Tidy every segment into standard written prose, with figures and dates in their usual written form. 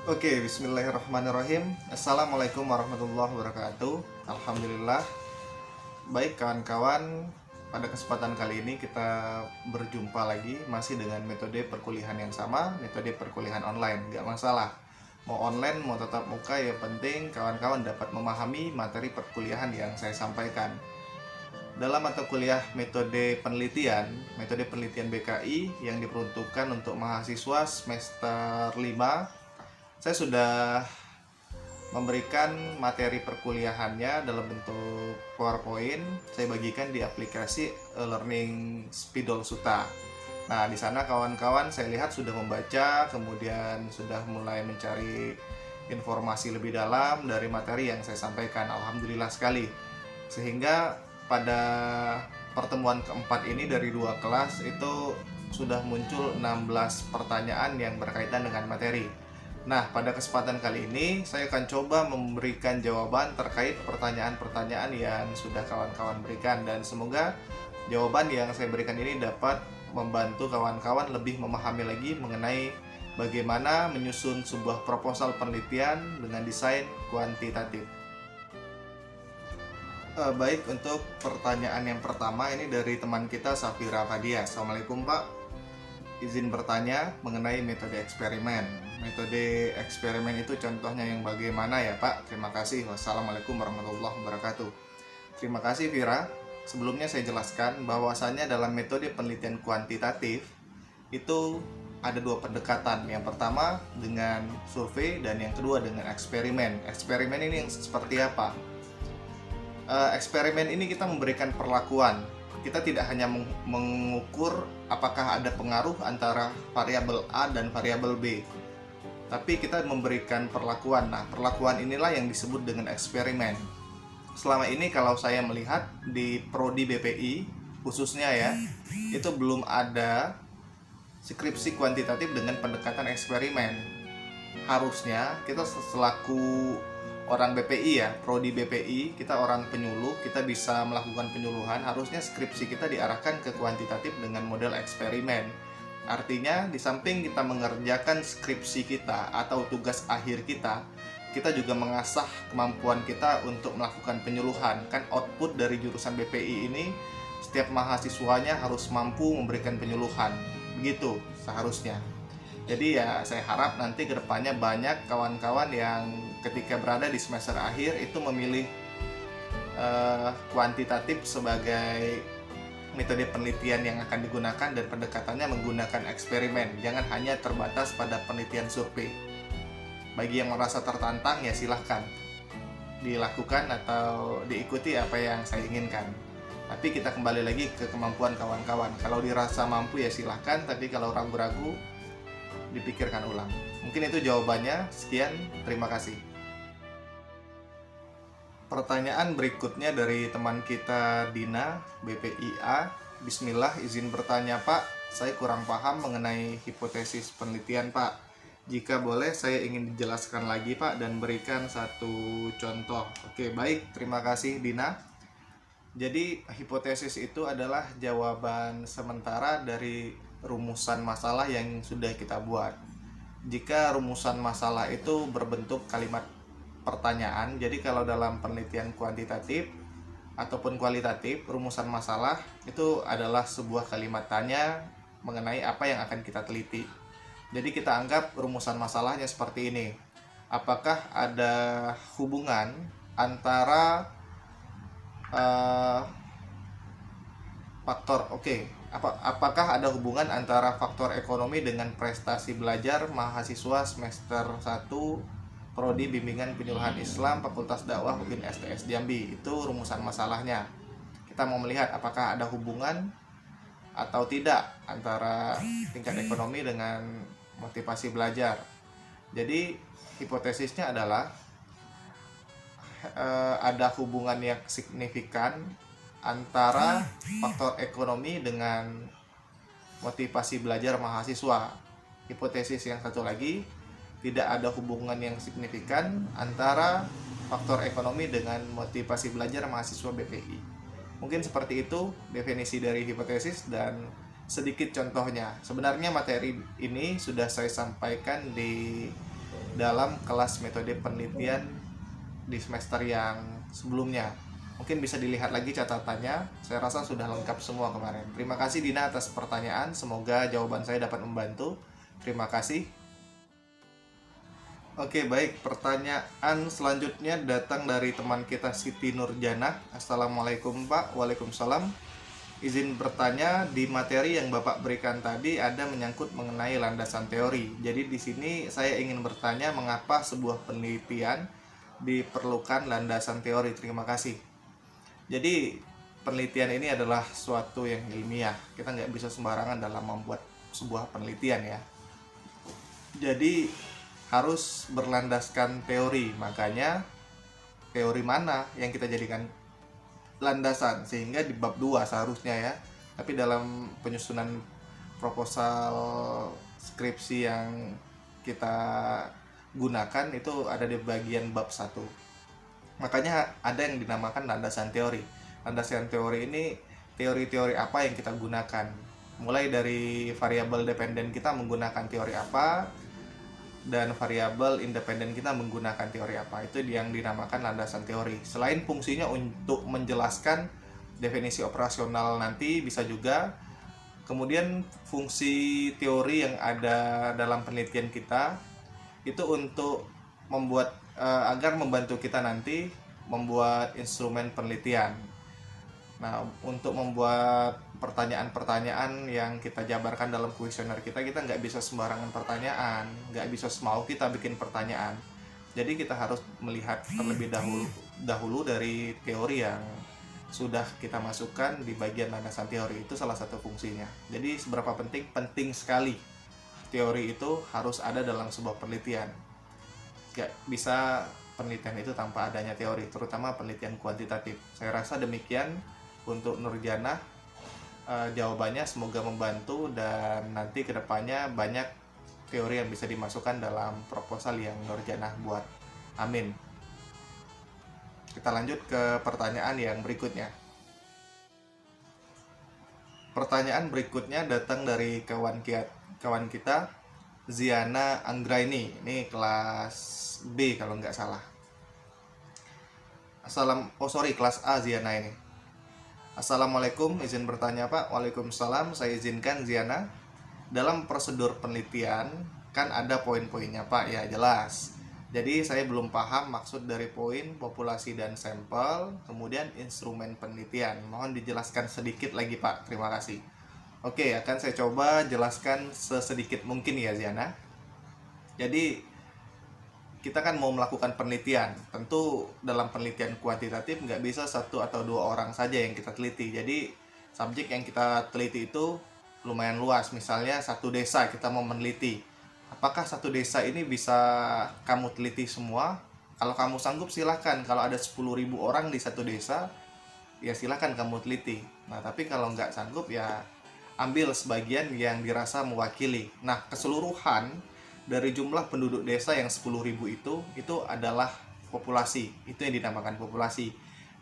Oke, bismillahirrahmanirrahim. Assalamualaikum warahmatullahi wabarakatuh. Alhamdulillah. Baik kawan-kawan, pada kesempatan kali ini kita berjumpa lagi masih dengan metode perkuliahan yang sama, metode perkuliahan online. Gak masalah, mau online mau tetap muka, yang penting kawan-kawan dapat memahami materi perkuliahan yang saya sampaikan. Dalam mata kuliah metode penelitian BKI yang diperuntukkan untuk mahasiswa semester 5, saya sudah memberikan materi perkuliahannya dalam bentuk PowerPoint. Saya bagikan di aplikasi Learning Spidol Suta. Nah, di sana kawan-kawan saya lihat sudah membaca, kemudian sudah mulai mencari informasi lebih dalam dari materi yang saya sampaikan. Alhamdulillah sekali. Sehingga pada pertemuan keempat ini dari 2 kelas itu sudah muncul 16 pertanyaan yang berkaitan dengan materi. Nah, pada kesempatan kali ini saya akan coba memberikan jawaban terkait pertanyaan-pertanyaan yang sudah kawan-kawan berikan, dan semoga jawaban yang saya berikan ini dapat membantu kawan-kawan lebih memahami lagi mengenai bagaimana menyusun sebuah proposal penelitian dengan desain kuantitatif. Baik, untuk pertanyaan yang pertama ini dari teman kita Safira Fadia. Assalamualaikum Pak, izin bertanya mengenai metode eksperimen. Metode eksperimen itu contohnya yang bagaimana ya Pak? Terima kasih. Wassalamualaikum warahmatullahi wabarakatuh. Terima kasih Vira. Sebelumnya saya jelaskan bahwasannya dalam metode penelitian kuantitatif itu ada 2 pendekatan. Yang pertama dengan survei dan yang kedua dengan eksperimen. Eksperimen ini yang seperti apa? Eksperimen ini kita memberikan perlakuan. Kita tidak hanya mengukur apakah ada pengaruh antara variabel A dan variabel B, tapi kita memberikan perlakuan. Nah, perlakuan inilah yang disebut dengan eksperimen. Selama ini kalau saya melihat di prodi BPI khususnya ya, itu belum ada skripsi kuantitatif dengan pendekatan eksperimen. Harusnya kita selaku orang BPI ya, prodi BPI, kita orang penyuluh, kita bisa melakukan penyuluhan. Harusnya skripsi kita diarahkan ke kuantitatif dengan model eksperimen. Artinya di samping kita mengerjakan skripsi kita atau tugas akhir kita juga mengasah kemampuan kita untuk melakukan penyuluhan. Kan output dari jurusan BPI ini setiap mahasiswanya harus mampu memberikan penyuluhan. Begitu seharusnya. Jadi ya saya harap nanti kedepannya banyak kawan-kawan yang ketika berada di semester akhir itu memilih kuantitatif sebagai metode penelitian yang akan digunakan, dan pendekatannya menggunakan eksperimen. Jangan hanya terbatas pada penelitian survei. Bagi yang merasa tertantang ya silahkan dilakukan atau diikuti apa yang saya inginkan. Tapi kita kembali lagi ke kemampuan kawan-kawan. Kalau dirasa mampu ya silahkan, tapi kalau ragu-ragu dipikirkan ulang. Mungkin itu jawabannya. Sekian, terima kasih. Pertanyaan berikutnya dari teman kita Dina, BPIA. Bismillah, izin bertanya Pak, saya kurang paham mengenai hipotesis penelitian Pak. Jika boleh saya ingin dijelaskan lagi Pak dan berikan satu contoh. Oke, baik, terima kasih Dina. Jadi hipotesis itu adalah jawaban sementara dari rumusan masalah yang sudah kita buat. Jika rumusan masalah itu berbentuk kalimat pertanyaan, jadi kalau dalam penelitian kuantitatif ataupun kualitatif, rumusan masalah itu adalah sebuah kalimat tanya mengenai apa yang akan kita teliti. Jadi kita anggap rumusan masalahnya seperti ini. Apakah ada hubungan antara apakah ada hubungan antara faktor ekonomi dengan prestasi belajar mahasiswa semester 1 Prodi Bimbingan Penyuluhan Islam Fakultas Dakwah UIN STS Jambi? Itu rumusan masalahnya. Kita mau melihat apakah ada hubungan atau tidak antara tingkat ekonomi dengan motivasi belajar. Jadi hipotesisnya adalah ada hubungan yang signifikan antara faktor ekonomi dengan motivasi belajar mahasiswa. Hipotesis yang satu lagi, tidak ada hubungan yang signifikan antara faktor ekonomi dengan motivasi belajar mahasiswa BPI. Mungkin seperti itu definisi dari hipotesis dan sedikit contohnya. Sebenarnya materi ini sudah saya sampaikan di dalam kelas metode penelitian di semester yang sebelumnya. Mungkin bisa dilihat lagi catatannya. Saya rasa sudah lengkap semua kemarin. Terima kasih Dina atas pertanyaan. Semoga jawaban saya dapat membantu. Terima kasih. Oke, baik. Pertanyaan selanjutnya datang dari teman kita Siti Nurjana. Assalamualaikum Pak. Waalaikumsalam. Izin bertanya, di materi yang Bapak berikan tadi ada menyangkut mengenai landasan teori. Jadi di sini saya ingin bertanya mengapa sebuah penelitian diperlukan landasan teori. Terima kasih. Jadi penelitian ini adalah suatu yang ilmiah. Kita nggak bisa sembarangan dalam membuat sebuah penelitian ya. Jadi harus berlandaskan teori. Makanya teori mana yang kita jadikan landasan, sehingga di bab 2 seharusnya ya. Tapi dalam penyusunan proposal skripsi yang kita gunakan itu ada di bagian bab 1. Makanya ada yang dinamakan landasan teori. Landasan teori ini teori-teori apa yang kita gunakan. Mulai dari variabel dependen kita menggunakan teori apa, dan variabel independen kita menggunakan teori apa. Itu yang dinamakan landasan teori. Selain fungsinya untuk menjelaskan definisi operasional nanti, bisa juga kemudian fungsi teori yang ada dalam penelitian kita itu untuk membuat agar membantu kita nanti membuat instrumen penelitian. Nah, untuk membuat pertanyaan-pertanyaan yang kita jabarkan dalam kuesioner kita nggak bisa sembarangan pertanyaan, nggak bisa semau kita bikin pertanyaan. Jadi kita harus melihat terlebih dahulu dari teori yang sudah kita masukkan di bagian landasan teori. Itu salah satu fungsinya. Jadi seberapa penting sekali teori itu harus ada dalam sebuah penelitian. Gak bisa penelitian itu tanpa adanya teori, terutama penelitian kuantitatif. Saya rasa demikian untuk Nurjana. Jawabannya semoga membantu, dan nanti kedepannya banyak teori yang bisa dimasukkan dalam proposal yang Nurjana buat. Amin. Kita lanjut ke pertanyaan yang berikutnya. Pertanyaan berikutnya datang dari kawan kita Ziana Anggraini. Ini kelas B kalau nggak salah. Kelas A Ziana ini. Assalamualaikum, izin bertanya Pak. Waalaikumsalam, saya izinkan Ziana. Dalam prosedur penelitian kan ada poin-poinnya Pak, ya jelas. Jadi saya belum paham maksud dari poin populasi dan sampel, kemudian instrumen penelitian. Mohon dijelaskan sedikit lagi Pak, terima kasih. Oke, akan saya coba jelaskan sesedikit mungkin ya Ziana. Jadi kita kan mau melakukan penelitian. Tentu dalam penelitian kuantitatif nggak bisa 1 atau 2 orang saja yang kita teliti. Jadi subjek yang kita teliti itu lumayan luas. Misalnya satu desa kita mau meneliti. Apakah satu desa ini bisa kamu teliti semua? Kalau kamu sanggup silahkan. Kalau ada 10.000 orang di satu desa, ya silahkan kamu teliti. Nah tapi kalau nggak sanggup ya ambil sebagian yang dirasa mewakili. Nah, keseluruhan dari jumlah penduduk desa yang 10.000 itu adalah populasi. Itu yang dinamakan populasi.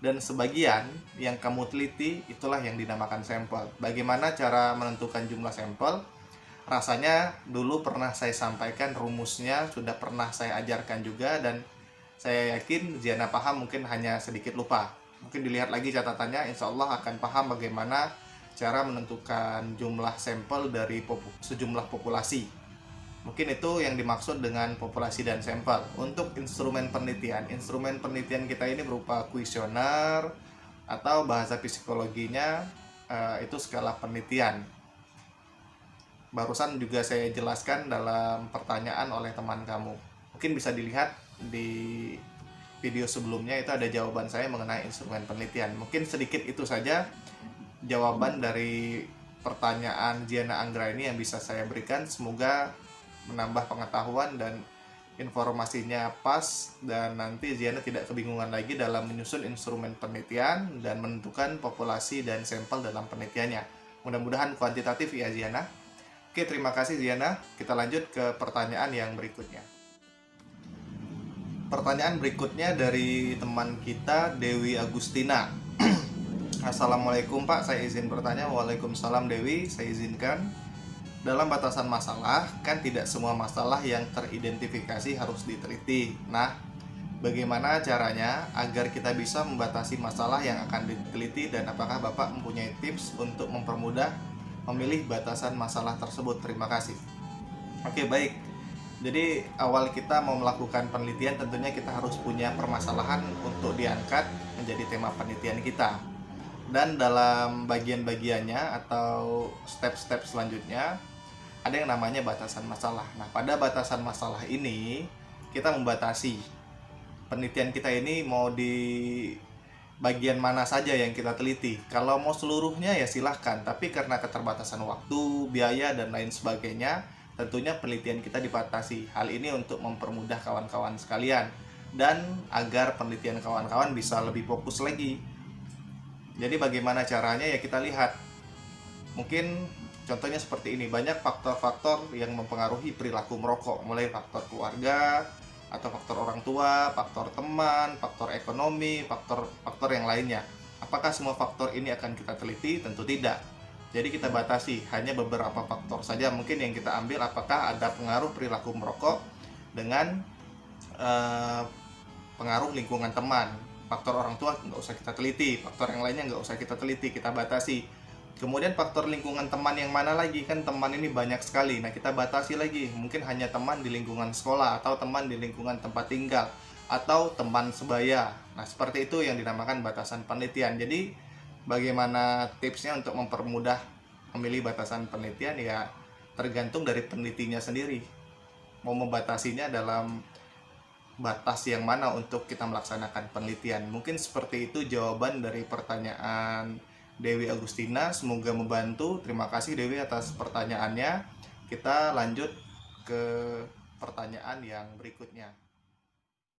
Dan sebagian yang kamu teliti itulah yang dinamakan sampel. Bagaimana cara menentukan jumlah sampel? Rasanya dulu pernah saya sampaikan rumusnya, sudah pernah saya ajarkan juga, dan saya yakin Ziana paham, mungkin hanya sedikit lupa. Mungkin dilihat lagi catatannya, insya Allah akan paham bagaimana cara menentukan jumlah sampel dari sejumlah populasi. Mungkin itu yang dimaksud dengan populasi dan sampel. Untuk instrumen penelitian kita ini berupa kuesioner atau bahasa psikologinya itu skala penelitian. Barusan juga saya jelaskan dalam pertanyaan oleh teman kamu. Mungkin bisa dilihat di video sebelumnya, itu ada jawaban saya mengenai instrumen penelitian. Mungkin sedikit itu saja jawaban dari pertanyaan Ziana Anggra ini yang bisa saya berikan. Semoga menambah pengetahuan dan informasinya pas, dan nanti Ziana tidak kebingungan lagi dalam menyusun instrumen penelitian dan menentukan populasi dan sampel dalam penelitiannya. Mudah-mudahan kuantitatif ya Ziana. Oke, terima kasih Ziana. Kita lanjut ke pertanyaan yang berikutnya. Pertanyaan berikutnya dari teman kita Dewi Agustina. Assalamualaikum Pak, saya izin bertanya. Waalaikumsalam Dewi, saya izinkan. Dalam batasan masalah, kan tidak semua masalah yang teridentifikasi harus diteliti. Nah, bagaimana caranya agar kita bisa membatasi masalah yang akan diteliti, dan apakah Bapak mempunyai tips untuk mempermudah memilih batasan masalah tersebut? Terima kasih. Oke, baik. Jadi awal kita mau melakukan penelitian, tentunya kita harus punya permasalahan untuk diangkat menjadi tema penelitian kita. Dan dalam bagian-bagiannya atau step-step selanjutnya ada yang namanya batasan masalah. Nah, pada batasan masalah ini kita membatasi penelitian kita ini mau di bagian mana saja yang kita teliti. Kalau mau seluruhnya ya silahkan, tapi karena keterbatasan waktu, biaya, dan lain sebagainya, tentunya penelitian kita dibatasi. Hal ini untuk mempermudah kawan-kawan sekalian dan agar penelitian kawan-kawan bisa lebih fokus lagi. Jadi bagaimana caranya ya kita lihat. Mungkin contohnya seperti ini, banyak faktor-faktor yang mempengaruhi perilaku merokok, mulai faktor keluarga atau faktor orang tua, faktor teman, faktor ekonomi, faktor yang lainnya. Apakah semua faktor ini akan kita teliti? Tentu tidak. Jadi kita batasi hanya beberapa faktor saja mungkin yang kita ambil. Apakah ada pengaruh perilaku merokok dengan pengaruh lingkungan teman. Faktor orang tua nggak usah kita teliti, faktor yang lainnya nggak usah kita teliti, kita batasi. Kemudian faktor lingkungan teman yang mana lagi? Kan teman ini banyak sekali. Nah, kita batasi lagi. Mungkin hanya teman di lingkungan sekolah, atau teman di lingkungan tempat tinggal, atau teman sebaya. Nah, seperti itu yang dinamakan batasan penelitian. Jadi, bagaimana tipsnya untuk mempermudah memilih batasan penelitian? Ya, tergantung dari penelitinya sendiri. Mau membatasinya dalam batas yang mana untuk kita melaksanakan penelitian. Mungkin seperti itu jawaban dari pertanyaan Dewi Agustina, semoga membantu. Terima kasih Dewi atas pertanyaannya. Kita lanjut ke pertanyaan yang berikutnya.